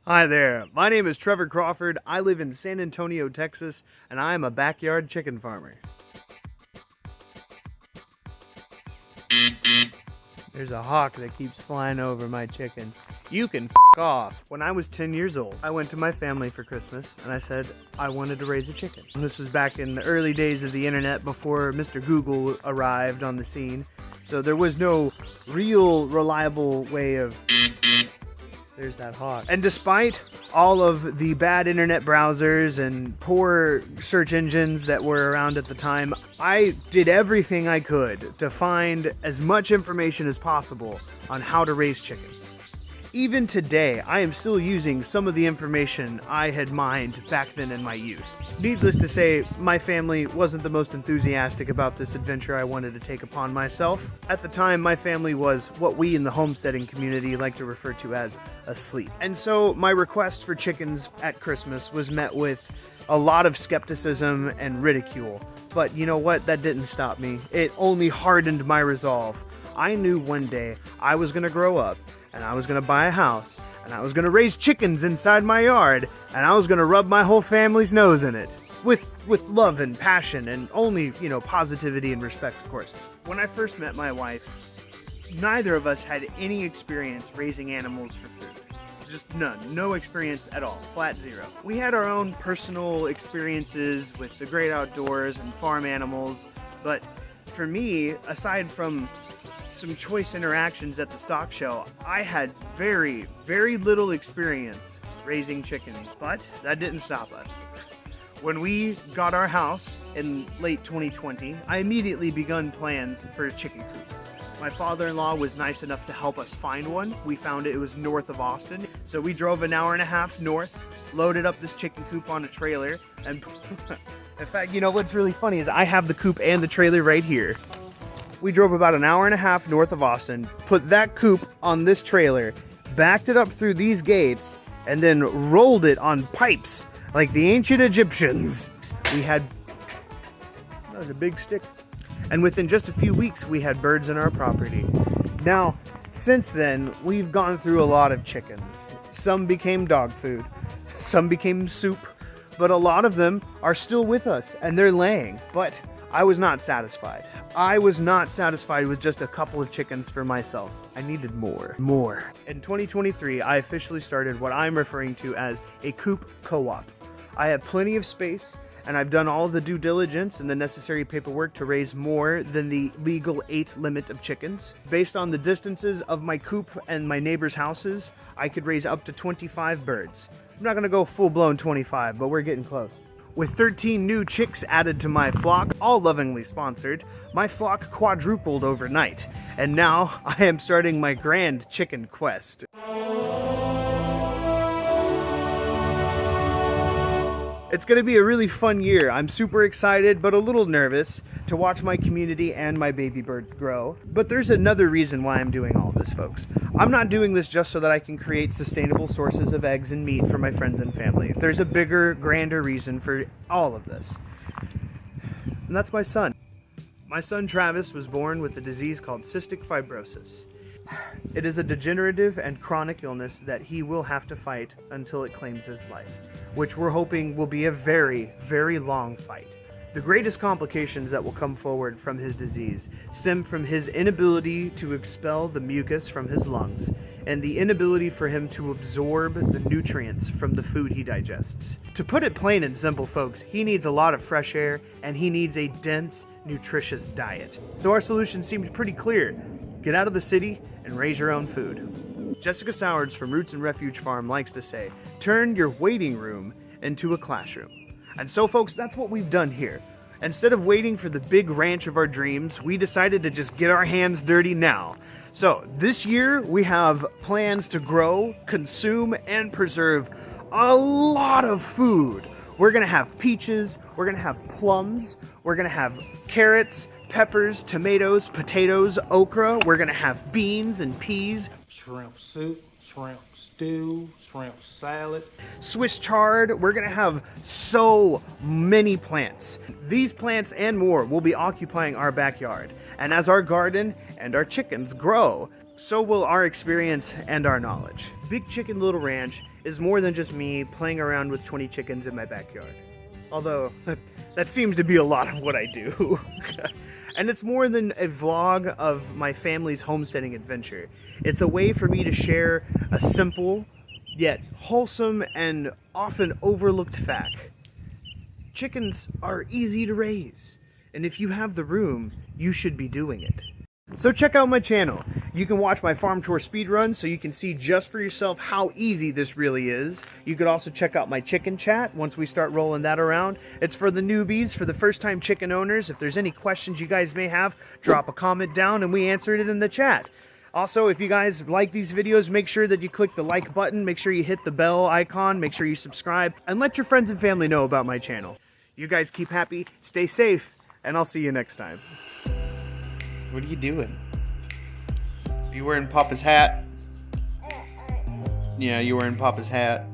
Hi there, my name is Trevor Crawford. I live in San Antonio, Texas, and I am a backyard chicken farmer. There's a hawk that keeps flying over my chickens. You can f*** off. When I was 10 years old, I went to my family for Christmas and I said I wanted to raise a chicken. And this was back in the early days of the internet before Mr. Google arrived on the scene. So there was no real reliable way of... There's that hawk. And despite all of the bad internet browsers and poor search engines that were around at the time, I did everything I could to find as much information as possible on how to raise chickens. Even today, I am still using some of the information I had mined back then in my youth. Needless to say, my family wasn't the most enthusiastic about this adventure I wanted to take upon myself. At the time, my family was what we in the homesteading community like to refer to as asleep. And so my request for chickens at Christmas was met with a lot of skepticism and ridicule. But you know what? That didn't stop me. It only hardened my resolve. I knew one day I was gonna grow up and I was gonna buy a house, and I was gonna raise chickens inside my yard, and I was gonna rub my whole family's nose in it. With love and passion, and only, positivity and respect, of course. When I first met my wife, neither of us had any experience raising animals for food. Just none. No experience at all. Flat zero. We had our own personal experiences with the great outdoors and farm animals, but for me, aside from some choice interactions at the stock show, I had very, very little experience raising chickens, but that didn't stop us. When we got our house in late 2020, I immediately begun plans for a chicken coop. My father-in-law was nice enough to help us find one. We found it was north of Austin, so we drove an hour and a half north, loaded up this chicken coop on a trailer, and in fact, what's really funny is I have the coop and the trailer right here. We drove about an hour and a half north of Austin, put that coop on this trailer, backed it up through these gates, and then rolled it on pipes like the ancient Egyptians. That was a big stick. And within just a few weeks, we had birds in our property. Now, since then, we've gone through a lot of chickens. Some became dog food, some became soup, but a lot of them are still with us and they're laying. But I was not satisfied. I was not satisfied with just a couple of chickens for myself. I needed more. In 2023, I officially started what I'm referring to as a coop co-op. I have plenty of space, and I've done all the due diligence and the necessary paperwork to raise more than the legal 8 limit of chickens. Based on the distances of my coop and my neighbors' houses, I could raise up to 25 birds. I'm not gonna go full-blown 25, but we're getting close. With 13 new chicks added to my flock, all lovingly sponsored, my flock quadrupled overnight, and now I am starting my grand chicken quest. It's going to be a really fun year. I'm super excited, but a little nervous to watch my community and my baby birds grow. But there's another reason why I'm doing all this, folks. I'm not doing this just so that I can create sustainable sources of eggs and meat for my friends and family. There's a bigger, grander reason for all of this. And that's my son. My son Travis was born with a disease called cystic fibrosis. It is a degenerative and chronic illness that he will have to fight until it claims his life, which we're hoping will be a very, very long fight. The greatest complications that will come forward from his disease stem from his inability to expel the mucus from his lungs and the inability for him to absorb the nutrients from the food he digests. To put it plain and simple, folks, he needs a lot of fresh air and he needs a dense, nutritious diet. So our solution seemed pretty clear. Get out of the city and raise your own food. Jessica Sowards from Roots and Refuge Farm likes to say, turn your waiting room into a classroom. And so, folks, that's what we've done here. Instead of waiting for the big ranch of our dreams, we decided to just get our hands dirty now. So this year, we have plans to grow, consume, and preserve a lot of food. We're gonna have peaches, we're gonna have plums, we're gonna have carrots, peppers, tomatoes, potatoes, okra. We're gonna have beans and peas. Shrimp soup, shrimp stew, shrimp salad. Swiss chard. We're gonna have so many plants. These plants and more will be occupying our backyard. And as our garden and our chickens grow, so will our experience and our knowledge. Big Chicken Little Ranch is more than just me playing around with 20 chickens in my backyard. Although, that seems to be a lot of what I do. And it's more than a vlog of my family's homesteading adventure. It's a way for me to share a simple, yet wholesome and often overlooked fact. Chickens are easy to raise, and if you have the room, you should be doing it. So check out my channel. You can watch my farm tour speedrun so you can see just for yourself how easy this really is. You could also check out my chicken chat once we start rolling that around. It's for the newbies, for the first time chicken owners. If there's any questions you guys may have, drop a comment down and we answered it in the chat. Also, if you guys like these videos, make sure that you click the like button, make sure you hit the bell icon, make sure you subscribe, and let your friends and family know about my channel. You guys keep happy, stay safe, and I'll see you next time. What are you doing? Are you wearing Papa's hat? Yeah, you're wearing Papa's hat.